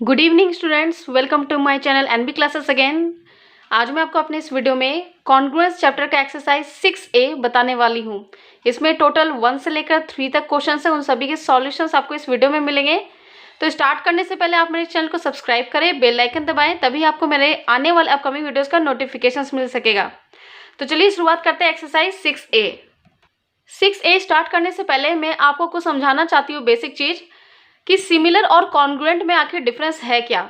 Good evening students, welcome to my channel NB classes again. आज मैं आपको अपने इस वीडियो में कॉन्ग्रुएंस चैप्टर का एक्सरसाइज 6A बताने वाली हूँ। इसमें टोटल 1 से लेकर 3 तक क्वेश्चंस हैं, उन सभी के सॉल्यूशंस आपको इस वीडियो में मिलेंगे। तो स्टार्ट करने से पहले आप मेरे चैनल को सब्सक्राइब करें, बेल आइकन दबाएं, तभी आपको मेरे आने वाले अपकमिंग वीडियोज़ का नोटिफिकेशन मिल सकेगा। तो चलिए शुरुआत करते हैं एक्सरसाइज 6A। 6A स्टार्ट करने से पहले मैं आपको कुछ समझाना चाहती हूँ बेसिक चीज़ कि सिमिलर और कॉन्ग्रुएंट में आखिर डिफरेंस है क्या।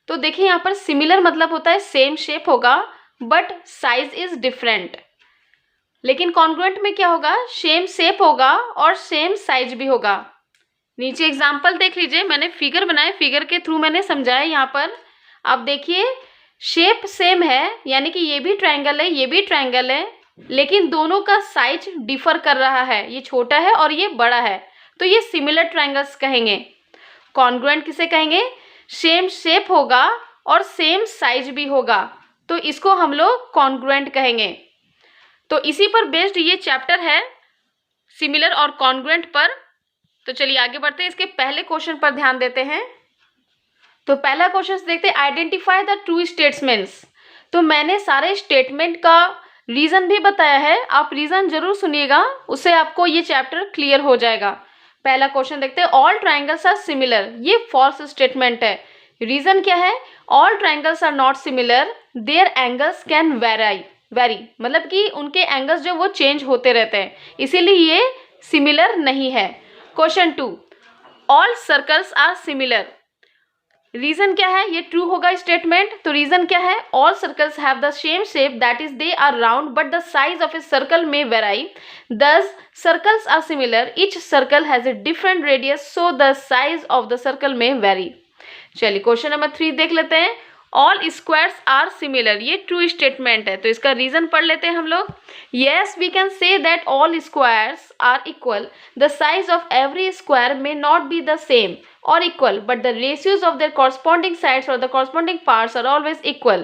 तो देखिए यहाँ पर सिमिलर मतलब होता है सेम शेप होगा बट साइज इज डिफरेंट, लेकिन कॉन्ग्रुएंट में क्या होगा, सेम शेप होगा और सेम साइज भी होगा। नीचे एग्जांपल देख लीजिए, मैंने फिगर बनाए, फिगर के थ्रू मैंने समझाया। यहाँ पर आप देखिए शेप सेम है, यानी कि ये भी ट्रायंगल है, ये भी ट्रायंगल है, लेकिन दोनों का साइज डिफर कर रहा है, ये छोटा है और ये बड़ा है, तो ये सिमिलर ट्रायंगल्स कहेंगे। कॉन्ग्रुएंट किसे कहेंगे, सेम शेप होगा और सेम साइज भी होगा, तो इसको हम लोग कॉन्ग्रुएंट कहेंगे। तो इसी पर बेस्ड ये चैप्टर है, सिमिलर और कॉन्ग्रुएंट पर। तो चलिए आगे बढ़ते हैं, इसके पहले क्वेश्चन पर ध्यान देते हैं। तो पहला क्वेश्चन देखते हैं, आइडेंटिफाई द ट्रू स्टेटमेंट्स। तो मैंने सारे स्टेटमेंट का रीजन भी बताया है, आप रीजन जरूर सुनिएगा, उससे आपको ये चैप्टर क्लियर हो जाएगा। पहला क्वेश्चन देखते हैं, ऑल ट्रायंगल्स आर सिमिलर। ये फॉल्स स्टेटमेंट है। रीजन क्या है, all triangles are not similar, their angles can vary, मतलब कि उनके एंगल्स जो वो चेंज होते रहते हैं, इसीलिए ये सिमिलर नहीं है। Question 2, all circles are similar. Reason क्या है, ये ट्रू होगा स्टेटमेंट। तो रीजन क्या है, all circles have the same shape, that is they are round but the size of a circle may vary, thus circles are similar, each circle has a different radius, so the size of the circle may vary. चलिए question number 3 देख लेते हैं, all squares are similar. ये true statement है, तो इसका reason पढ़ लेते हैं हम लोग। Yes we can say that all squares are equal, the size of every square may not be the same or equal, but the ratios of their corresponding sides or the corresponding parts are always equal.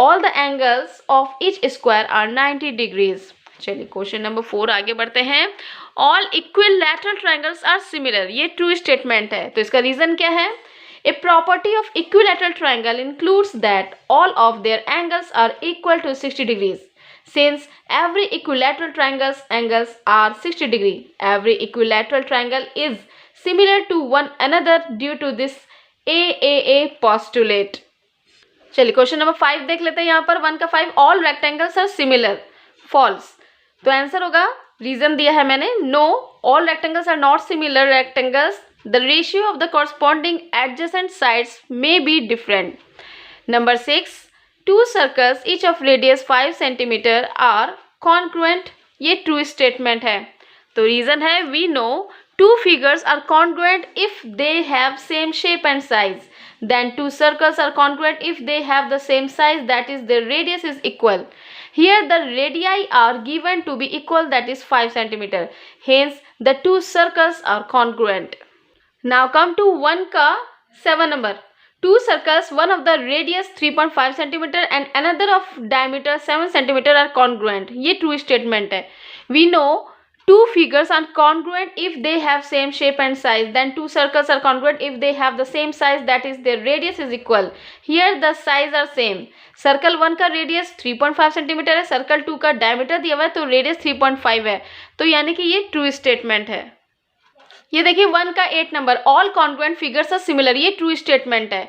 All the angles of each square are 90 degrees. चलिए question number 4 आगे बढ़ते हैं, all equilateral triangles are similar। ये true statement है, तो इसका reason क्या है, a property of equilateral triangle includes that all of their angles are equal to 60 degrees. Since every equilateral triangle's angles are 60 degree, every equilateral triangle is similar to one another due to this AAA postulate। चलिए question number 5 देख लेते हैं। यहाँ पर 1 का 5, all rectangles are similar, false. तो answer होगा, reason दिया है मैंने, no all rectangles are not similar rectangles, the ratio of the corresponding adjacent sides may be different. Number 6, two circles each of radius 5 centimetre are congruent. ये true statement है, तो reason है, we know two figures are congruent if they have same shape and size, then two circles are congruent if they have the same size, that is their radius is equal. Here the radii are given to be equal, that is 5 centimeter, hence the two circles are congruent. Now come to 1 का 7 number, two circles, one of the radius 3.5 centimeter and another of diameter 7 centimeter are congruent। ये true statement है। We know two figures are congruent if they have same shape and size, then two circles are congruent if they have the same size, that is their radius is equal. Here the size are same, circle 1 का radius 3.5 centimetre है, circle 2 का diameter दिया हुआ है, तो radius 3.5 है, तो यानी कि ये ट्रू स्टेटमेंट है। ये देखिए 1 का 8 number, all congruent figures are similar. ये ट्रू स्टेटमेंट है।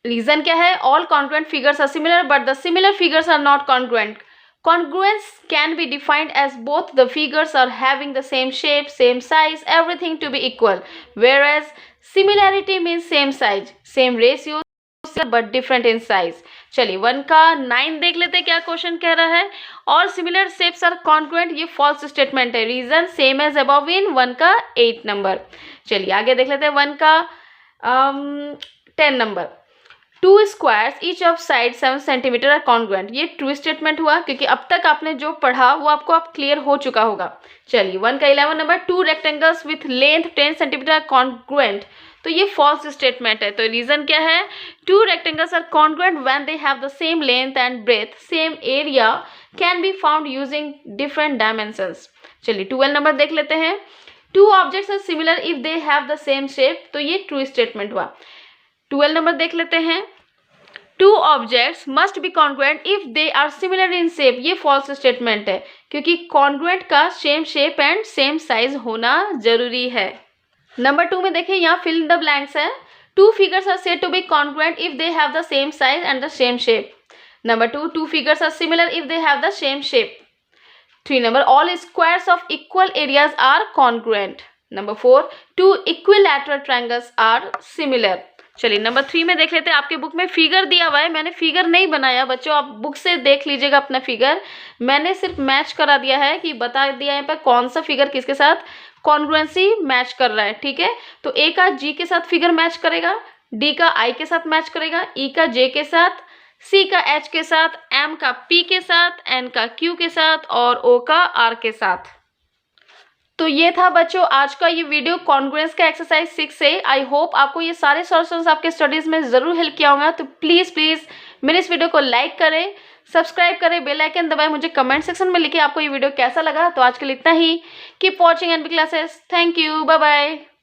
रीजन क्या है, all congruent figures are similar but the similar figures are not congruent. Congruence can be defined as both the figures are having the same shape, same size, everything to be equal, whereas similarity means same size, same ratio but different in size। चलिए 1 का 9 देख लेते हैं, क्या question कह रहा है, all similar shapes are congruent। ये false statement है, reason same as above in 1 का 8 नंबर। चलिए आगे देख लेते हैं 1 का 10 number, two squares each of side 7 centimetre are congruent. ये ट्रू स्टेटमेंट हुआ, क्योंकि अब तक आपने जो पढ़ा वो आपको अब क्लियर हो चुका होगा। चलिए 1 का 11 number, two rectangles with length 10 centimetre are congruent. तो ये फॉल्स स्टेटमेंट है, तो रीजन क्या है, two rectangles are congruent when they have the same length and breadth, same area can be found using different dimensions. चलिए 12 number देख लेते हैं, two objects are similar if they have the same shape. तो ये true statement हुआ। 12 number देख लेते हैं। Two objects must be congruent if they are similar in shape. ये फॉल्स स्टेटमेंट है क्योंकि कॉन्ग्रुएंट का same shape and same size होना जरूरी है। नंबर 2 में देखिए, यहाँ फिल इन द ब्लैंक्स है। Two figures are said to be congruent if they have the same size and the same shape. Number 2, two figures are similar if they have the same shape. 3 number, all squares of equal areas are congruent. Number 4, two equilateral triangles are similar. चलिए number 3 में देख लेते हैं। आपके book में figure दिया हुआ है, मैंने फिगर नहीं बनाया बच्चों, आप बुक से देख लीजिएगा अपना फिगर। मैंने सिर्फ मैच करा दिया है कि बता दिया यहाँ पर कौन सा फिगर किसके साथ कॉन्ग्रुएंसी मैच कर रहा है, ठीक है। तो ए का जी के साथ फिगर मैच करेगा, डी का आई के साथ मैच करेगा, ई का जे के साथ, सी का एच के साथ, एम का पी के साथ, एन का क्यू के साथ और ओ का आर के साथ। तो ये था बच्चों आज का ये वीडियो कॉन्ग्रुएंस का एक्सरसाइज 6 से। आई होप आपको ये सारे सॉल्यूशंस आपके स्टडीज में जरूर हेल्प किया होगा। तो प्लीज मेरे इस वीडियो को लाइक करें, सब्सक्राइब करें, बेल आइकन दबाएं, मुझे कमेंट सेक्शन में लिखिए आपको ये वीडियो कैसा लगा। तो आज के लिए इतना ही। Keep watching NB classes. Thank you, bye bye.